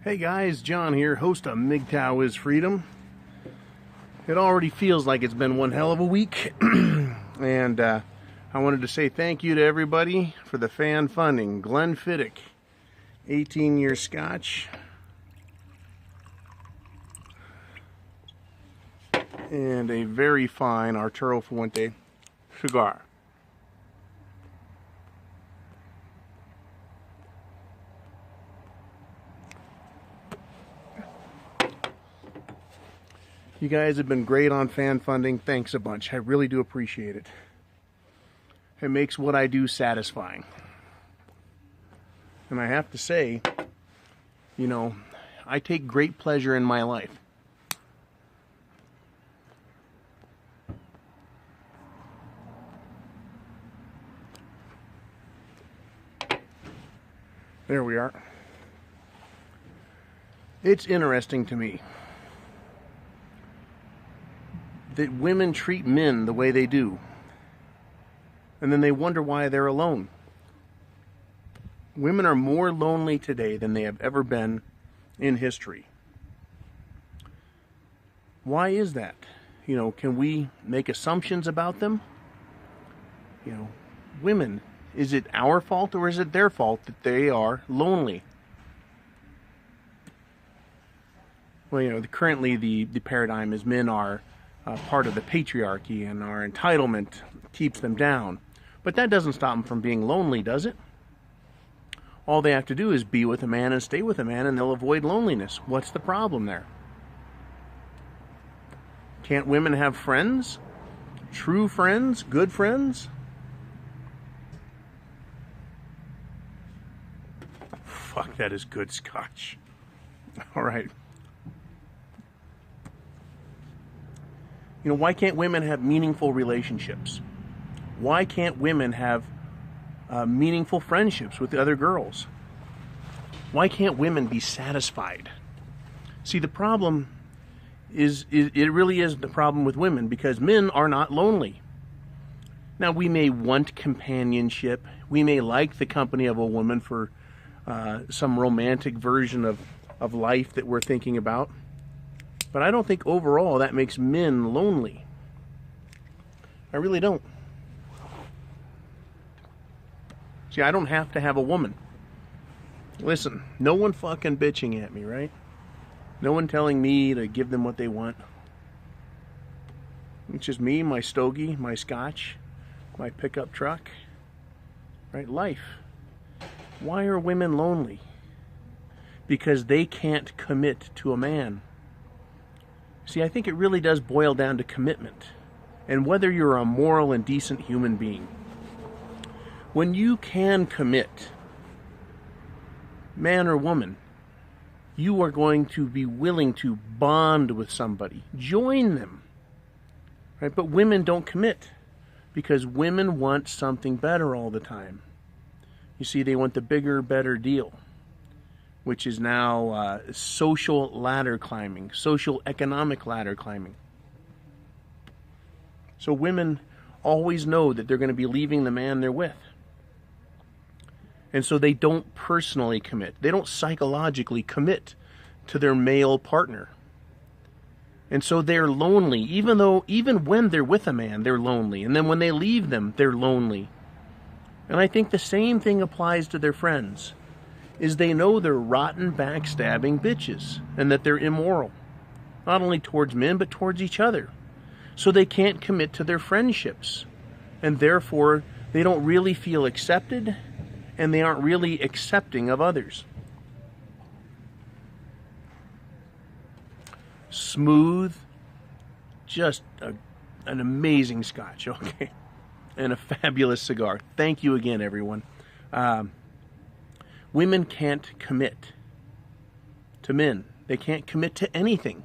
Hey guys, John here, host of MGTOW is Freedom. It already feels like it's been one hell of a week, and I wanted to say thank you to everybody for the fan funding. Glenn Fiddick, 18-year Scotch, and a very fine Arturo Fuente cigar. You guys have been great on fan funding. Thanks a bunch. I really do appreciate it. It makes what I do satisfying. And I have to say, you know, I take great pleasure in my life. There we are. It's interesting to me that women treat men the way they do, and then they wonder why they're alone. Women are more lonely today than they have ever been in history. Why is that? You know, can we make assumptions about them? You know, women, is it our fault or is it their fault that they are lonely? Well, you know, currently the paradigm is men are part of the patriarchy, and our entitlement keeps them down. But that doesn't stop them from being lonely, does it? All they have to do is be with a man and stay with a man, and they'll avoid loneliness. What's the problem there? Can't women have friends? True friends? Good friends? Fuck, that is good Scotch. All right. You know, why can't women have meaningful relationships? Why can't women have meaningful friendships with other girls? Why can't women be satisfied? See, the problem is it really is the problem with women, because men are not lonely. Now, we may want companionship. We may like the company of a woman for some romantic version of life that we're thinking about. But I don't think overall that makes men lonely. I really don't. See, I don't have to have a woman. Listen, no one fucking bitching at me, right? No one telling me to give them what they want. It's just me, my stogie, my scotch, my pickup truck. Right? Life. Why are women lonely? Because they can't commit to a man. See, I think it really does boil down to commitment, and whether you're a moral and decent human being. When you can commit, man or woman, you are going to be willing to bond with somebody, join them, right? But women don't commit, because women want something better all the time. You see, they want the bigger, better deal, which is now social ladder climbing, social economic ladder climbing. So women always know that they're going to be leaving the man they're with. And so they don't personally commit. They don't psychologically commit to their male partner. And so they're lonely, even when they're with a man, they're lonely. And then when they leave them, they're lonely. And I think the same thing applies to their friends. Is they know they're rotten, backstabbing bitches, and that they're immoral. Not only towards men, but towards each other. So they can't commit to their friendships. And therefore, they don't really feel accepted, and they aren't really accepting of others. Smooth, just an amazing scotch, okay? And a fabulous cigar. Thank you again, everyone. Women can't commit to men. They can't commit to anything.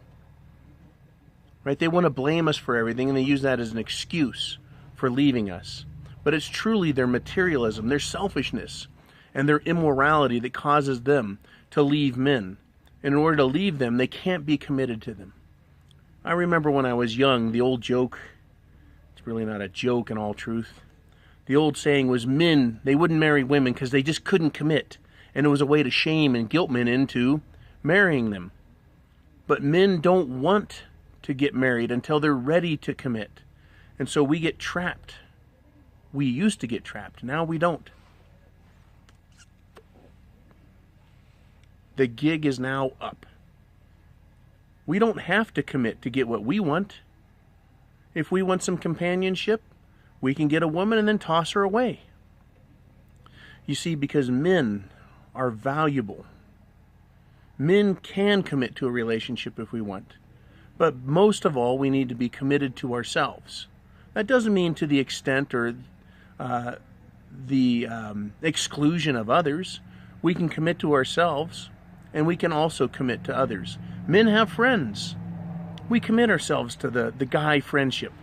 Right? They want to blame us for everything, and they use that as an excuse for leaving us. But it's truly their materialism, their selfishness, and their immorality that causes them to leave men. And in order to leave them, they can't be committed to them. I remember when I was young, the old joke, it's really not a joke in all truth. The old saying was men, they wouldn't marry women because they just couldn't commit. And it was a way to shame and guilt men into marrying them. But men don't want to get married until they're ready to commit. And so we get trapped. We used to get trapped. Now we don't. The gig is now up. We don't have to commit to get what we want. If we want some companionship, we can get a woman and then toss her away. You see, because men are valuable. Men can commit to a relationship if we want. But most of all, we need to be committed to ourselves. That doesn't mean to the extent or the exclusion of others. We can commit to ourselves, and we can also commit to others. Men have friends. We commit ourselves to the guy friendship.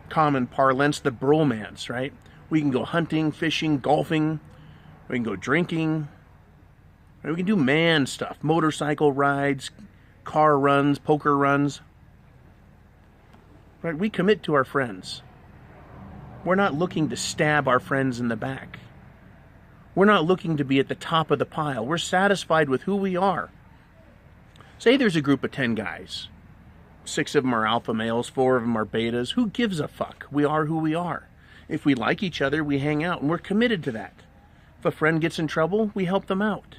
Common parlance, the bromance, right? We can go hunting, fishing, golfing. We can go drinking. We can do man stuff, motorcycle rides, car runs, poker runs. Right? We commit to our friends. We're not looking to stab our friends in the back. We're not looking to be at the top of the pile. We're satisfied with who we are. Say there's a group of 10 guys. 6 of them are alpha males, 4 of them are betas. Who gives a fuck? We are who we are. If we like each other, we hang out, and we're committed to that. If a friend gets in trouble, we help them out.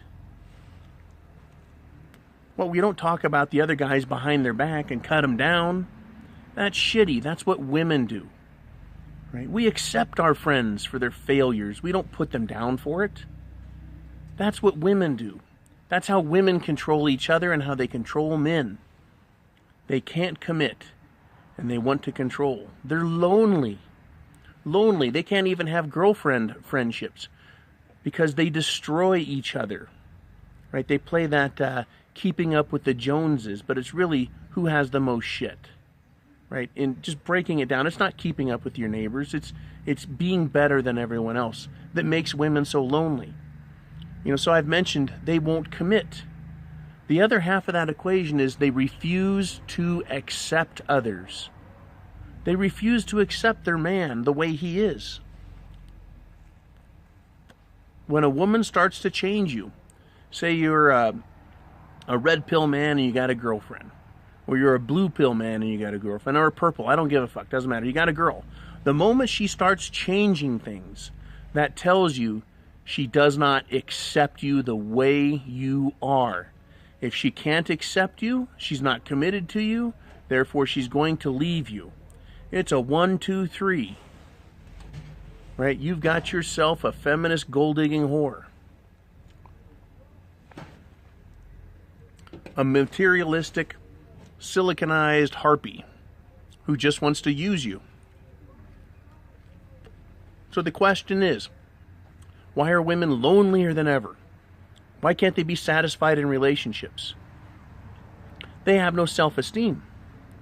Well, we don't talk about the other guys behind their back and cut them down. That's shitty. That's what women do. Right? We accept our friends for their failures. We don't put them down for it. That's what women do. That's how women control each other and how they control men. They can't commit, and they want to control. They're lonely. Lonely. They can't even have girlfriend friendships because they destroy each other. Right? They play that keeping up with the Joneses, but it's really who has the most shit. Right? And just breaking it down, it's not keeping up with your neighbors. It's being better than everyone else that makes women so lonely. You know, so I've mentioned they won't commit. The other half of that equation is they refuse to accept others. They refuse to accept their man the way he is. When a woman starts to change you, say you're a red pill man and you got a girlfriend, or you're a blue pill man and you got a girlfriend, or a purple, I don't give a fuck, doesn't matter, you got a girl. The moment she starts changing things, that tells you she does not accept you the way you are. If she can't accept you, she's not committed to you, therefore she's going to leave you. It's a 1, 2, 3. Right? You've got yourself a feminist gold-digging whore. A materialistic, siliconized harpy who just wants to use you. So the question is, why are women lonelier than ever? Why can't they be satisfied in relationships? They have no self-esteem.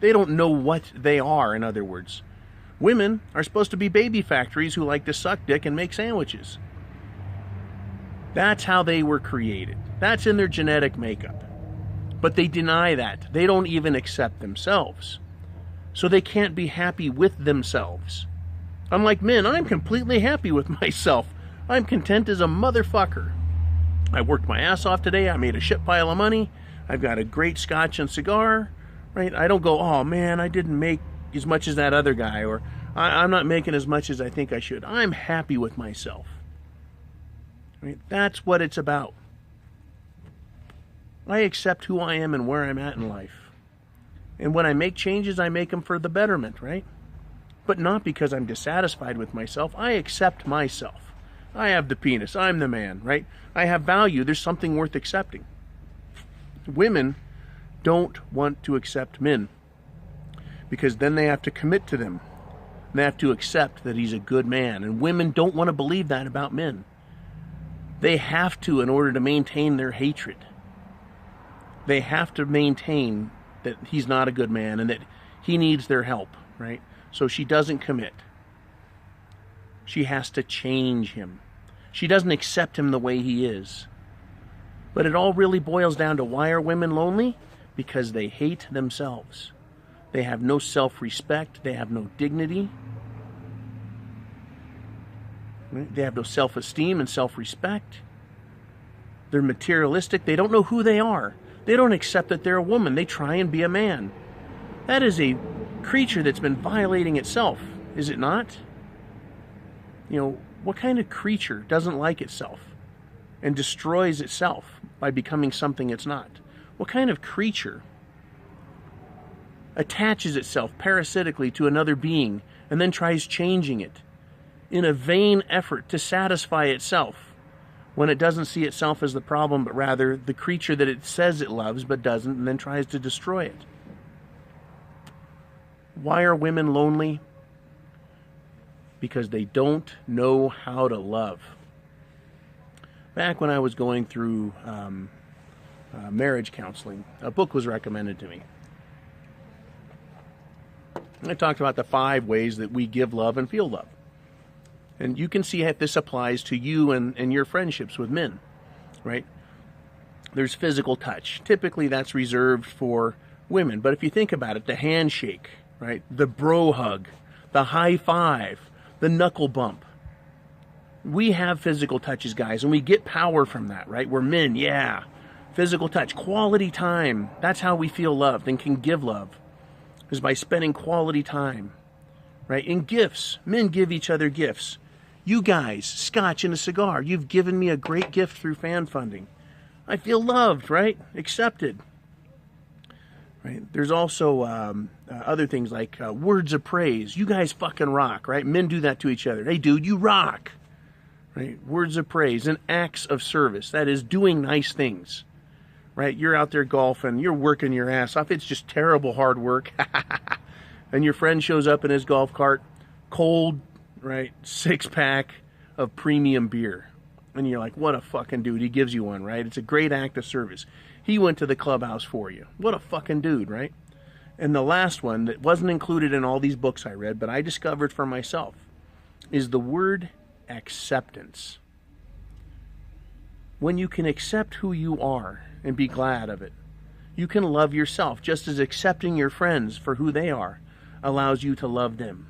They don't know what they are, in other words. Women are supposed to be baby factories who like to suck dick and make sandwiches. That's how they were created. That's in their genetic makeup. But they deny that. They don't even accept themselves. So they can't be happy with themselves. Unlike men, I'm completely happy with myself. I'm content as a motherfucker. I worked my ass off today. I made a shit pile of money. I've got a great scotch and cigar. Right? I don't go, oh man, I didn't make as much as that other guy, or I'm not making as much as I think I should. I'm happy with myself. Right? That's what it's about. I accept who I am and where I'm at in life. And when I make changes, I make them for the betterment, right? But not because I'm dissatisfied with myself. I accept myself. I have the penis. I'm the man, right? I have value. There's something worth accepting. Women don't want to accept men because then they have to commit to them. They have to accept that he's a good man. And women don't want to believe that about men. They have to in order to maintain their hatred. They have to maintain that he's not a good man and that he needs their help, right? So she doesn't commit. She has to change him. She doesn't accept him the way he is. But it all really boils down to why are women lonely? Because they hate themselves. They have no self-respect. They have no dignity. Right? They have no self-esteem and self-respect. They're materialistic. They don't know who they are. They don't accept that they're a woman. They try and be a man. That is a creature that's been violating itself, is it not? You know, what kind of creature doesn't like itself and destroys itself by becoming something it's not? What kind of creature attaches itself parasitically to another being and then tries changing it in a vain effort to satisfy itself when it doesn't see itself as the problem, but rather the creature that it says it loves but doesn't, and then tries to destroy it? Why are women lonely? Because they don't know how to love. Back when I was going through marriage counseling, a book was recommended to me. And I talked about the 5 ways that we give love and feel love. And you can see if this applies to you and your friendships with men, right? There's physical touch. Typically that's reserved for women. But if you think about it, the handshake, right? The bro hug, the high five, the knuckle bump. We have physical touches, guys, and we get power from that, right? We're men, yeah. Physical touch, quality time. That's how we feel loved and can give love, is by spending quality time, right? In gifts, men give each other gifts. You guys, scotch and a cigar. You've given me a great gift through fan funding. I feel loved, right? Accepted. Right? There's also other things like words of praise. You guys fucking rock, right? Men do that to each other. Hey, dude, you rock. Right? Words of praise and acts of service. That is doing nice things. Right? You're out there golfing. You're working your ass off. It's just terrible hard work. And your friend shows up in his golf cart, cold, right, 6-pack of premium beer. And you're like, what a fucking dude. He gives you one, right? It's a great act of service. He went to the clubhouse for you. What a fucking dude, right? And the last one that wasn't included in all these books I read, but I discovered for myself, is the word acceptance. When you can accept who you are and be glad of it, you can love yourself, just as accepting your friends for who they are allows you to love them.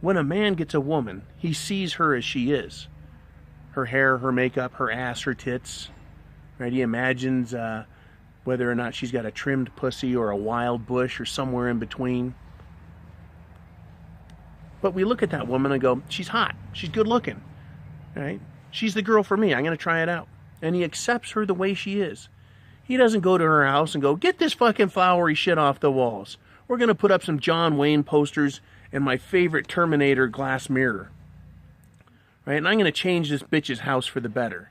When a man gets a woman, he sees her as she is. Her hair, her makeup, her ass, her tits. Right? He imagines whether or not she's got a trimmed pussy or a wild bush or somewhere in between. But we look at that woman and go, she's hot. She's good looking. Right? She's the girl for me. I'm going to try it out. And he accepts her the way she is. He doesn't go to her house and go, get this fucking flowery shit off the walls. We're going to put up some John Wayne posters and my favorite Terminator glass mirror. Right? And I'm going to change this bitch's house for the better.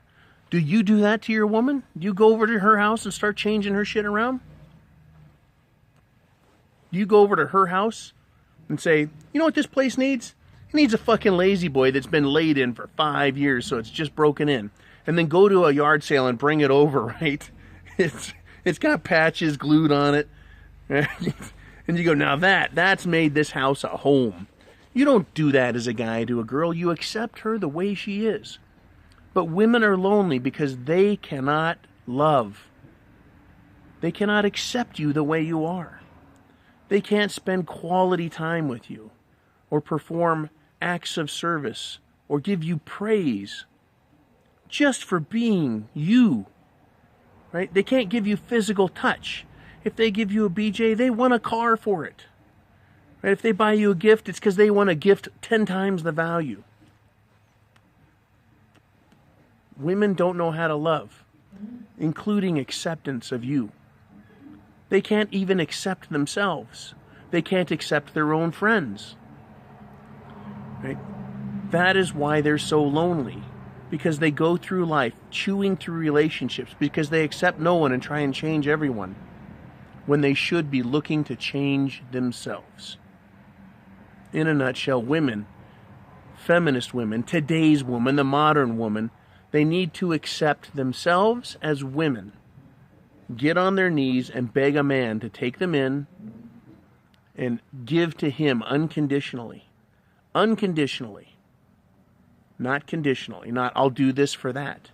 Do you do that to your woman? Do you go over to her house and start changing her shit around? Do you go over to her house and say, you know what this place needs? It needs a fucking lazy boy that's been laid in for 5 years, so it's just broken in. And then go to a yard sale and bring it over, right? It's got patches glued on it. And you go, now that's made this house a home. You don't do that as a guy to a girl. You accept her the way she is. But women are lonely because they cannot love. They cannot accept you the way you are. They can't spend quality time with you or perform acts of service or give you praise just for being you. Right? They can't give you physical touch. If they give you a BJ, they want a car for it. Right? If they buy you a gift, it's because they want a gift 10 times the value. Women don't know how to love, including acceptance of you. They can't even accept themselves. They can't accept their own friends. Right? That is why they're so lonely. Because they go through life chewing through relationships because they accept no one and try and change everyone when they should be looking to change themselves. In a nutshell, women, feminist women, today's woman, the modern woman, they need to accept themselves as women, get on their knees and beg a man to take them in and give to him unconditionally. Unconditionally. Not conditionally. Not, I'll do this for that.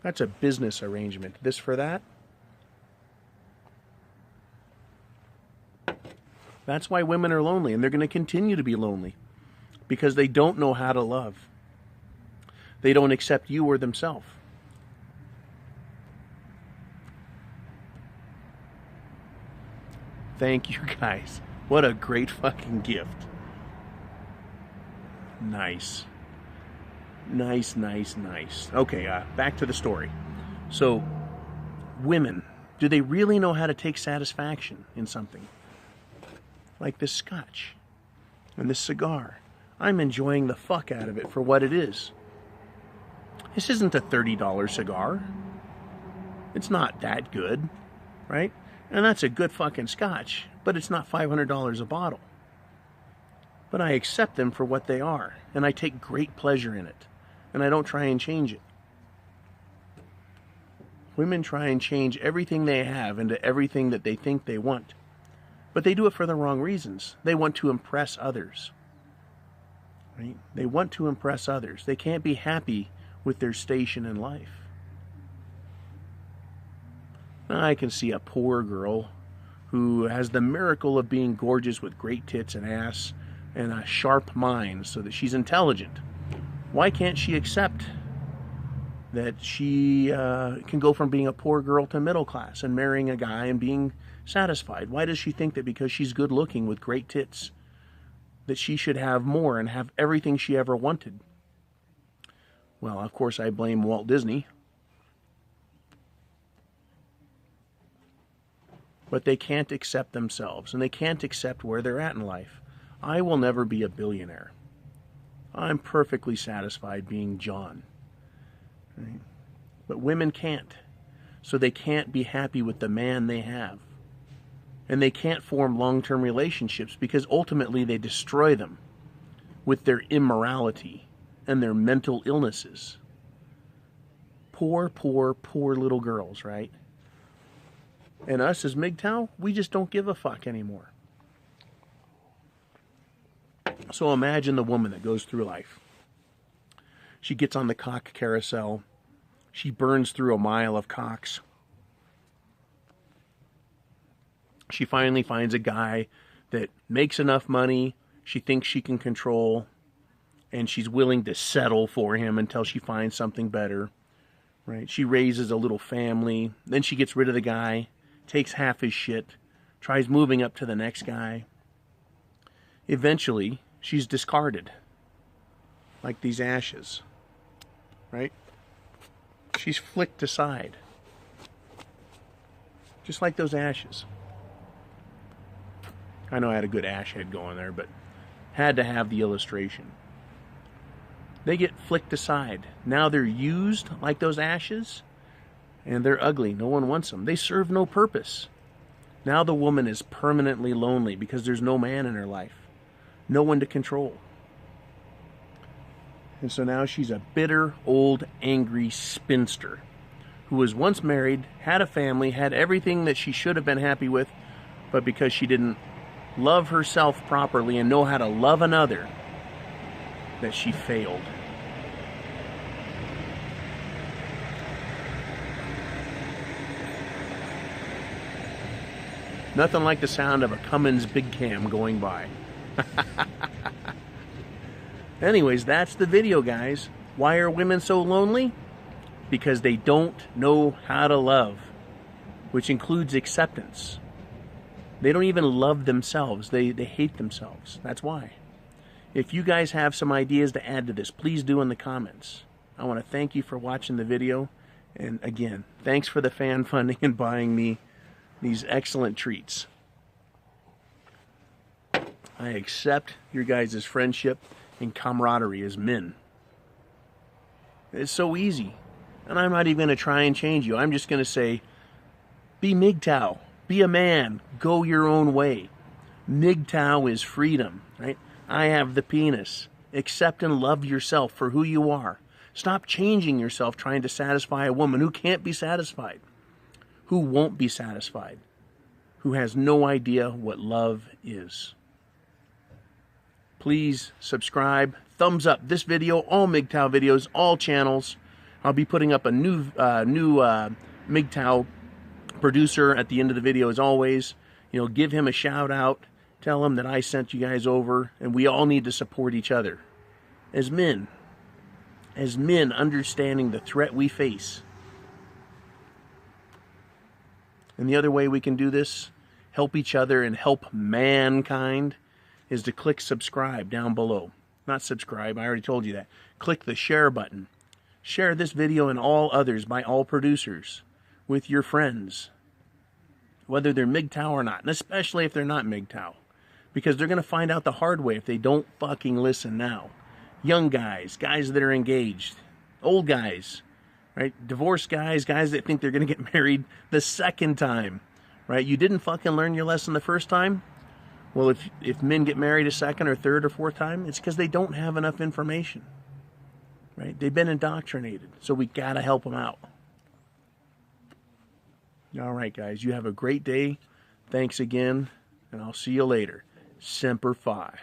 That's a business arrangement. This for that. That's why women are lonely, and they're going to continue to be lonely because they don't know how to love. They don't accept you or themselves. Thank you, guys. What a great fucking gift. Nice. Nice, nice, nice. Okay, back to the story. So, women, do they really know how to take satisfaction in something? Like this scotch and this cigar. I'm enjoying the fuck out of it for what it is. This isn't a $30 cigar. It's not that good, right? And that's a good fucking scotch, but it's not $500 a bottle. But I accept them for what they are, and I take great pleasure in it, and I don't try and change it. Women try and change everything they have into everything that they think they want, but they do it for the wrong reasons. They want to impress others. Right? They want to impress others. They can't be happy with their station in life. Now, I can see a poor girl who has the miracle of being gorgeous with great tits and ass and a sharp mind so that she's intelligent. Why can't she accept that she can go from being a poor girl to middle class and marrying a guy and being satisfied? Why does she think that because she's good looking with great tits that she should have more and have everything she ever wanted? Well, of course, I blame Walt Disney. But they can't accept themselves, and they can't accept where they're at in life. I will never be a billionaire. I'm perfectly satisfied being John. Right? But women can't. So they can't be happy with the man they have. And they can't form long-term relationships because ultimately they destroy them with their immorality and their mental illnesses. Poor, poor, poor little girls, right? And us as MGTOW, we just don't give a fuck anymore. So imagine the woman that goes through life. She gets on the cock carousel. She burns through a mile of cocks. She finally finds a guy that makes enough money, she thinks she can control, and she's willing to settle for him until she finds something better. Right? She raises a little family. Then she gets rid of the guy, takes half his shit, tries moving up to the next guy. Eventually, she's discarded. Like these ashes. Right? She's flicked aside. Just like those ashes. I know I had a good ash head going there, but had to have the illustration. They get flicked aside. Now they're used like those ashes, and they're ugly. No one wants them. They serve no purpose. Now the woman is permanently lonely because there's no man in her life. No one to control. And so now she's a bitter, old, angry spinster who was once married, had a family, had everything that she should have been happy with, but because she didn't love herself properly and know how to love another, that she failed. Nothing like the sound of a Cummins Big Cam going by. Anyways, that's the video, guys. Why are women so lonely? Because they don't know how to love, which includes acceptance. They don't even love themselves. They hate themselves. That's why. If you guys have some ideas to add to this, please do in the comments. I want to thank you for watching the video. And again, thanks for the fan funding and buying me these excellent treats. I accept your guys' friendship and camaraderie as men. It's so easy. And I'm not even going to try and change you. I'm just going to say, be MGTOW. Be a man. Go your own way. MGTOW is freedom, right? I have the penis. Accept and love yourself for who you are. Stop changing yourself trying to satisfy a woman who can't be satisfied, who won't be satisfied, who has no idea what love is. Please subscribe, thumbs up this video, all MGTOW videos, all channels. I'll be putting up a new MGTOW producer at the end of the video as always. You know, give him a shout out. Tell him that I sent you guys over, and we all need to support each other as men. as men understanding the threat we face. And the other way we can do this, help each other and help mankind, is to click subscribe down below. Not subscribe, I already told you that. Click the share button. Share this video and all others by all producers with your friends, whether they're MGTOW or not, and especially if they're not MGTOW, because they're going to find out the hard way if they don't fucking listen now. Young guys, guys that are engaged, old guys, right? Divorced guys, guys that think they're going to get married the second time, right? You didn't fucking learn your lesson the first time? Well, if men get married a second or third or fourth time, it's because they don't have enough information, right? They've been indoctrinated, so we got to help them out. All right, guys, you have a great day. Thanks again, and I'll see you later. Semper Fi.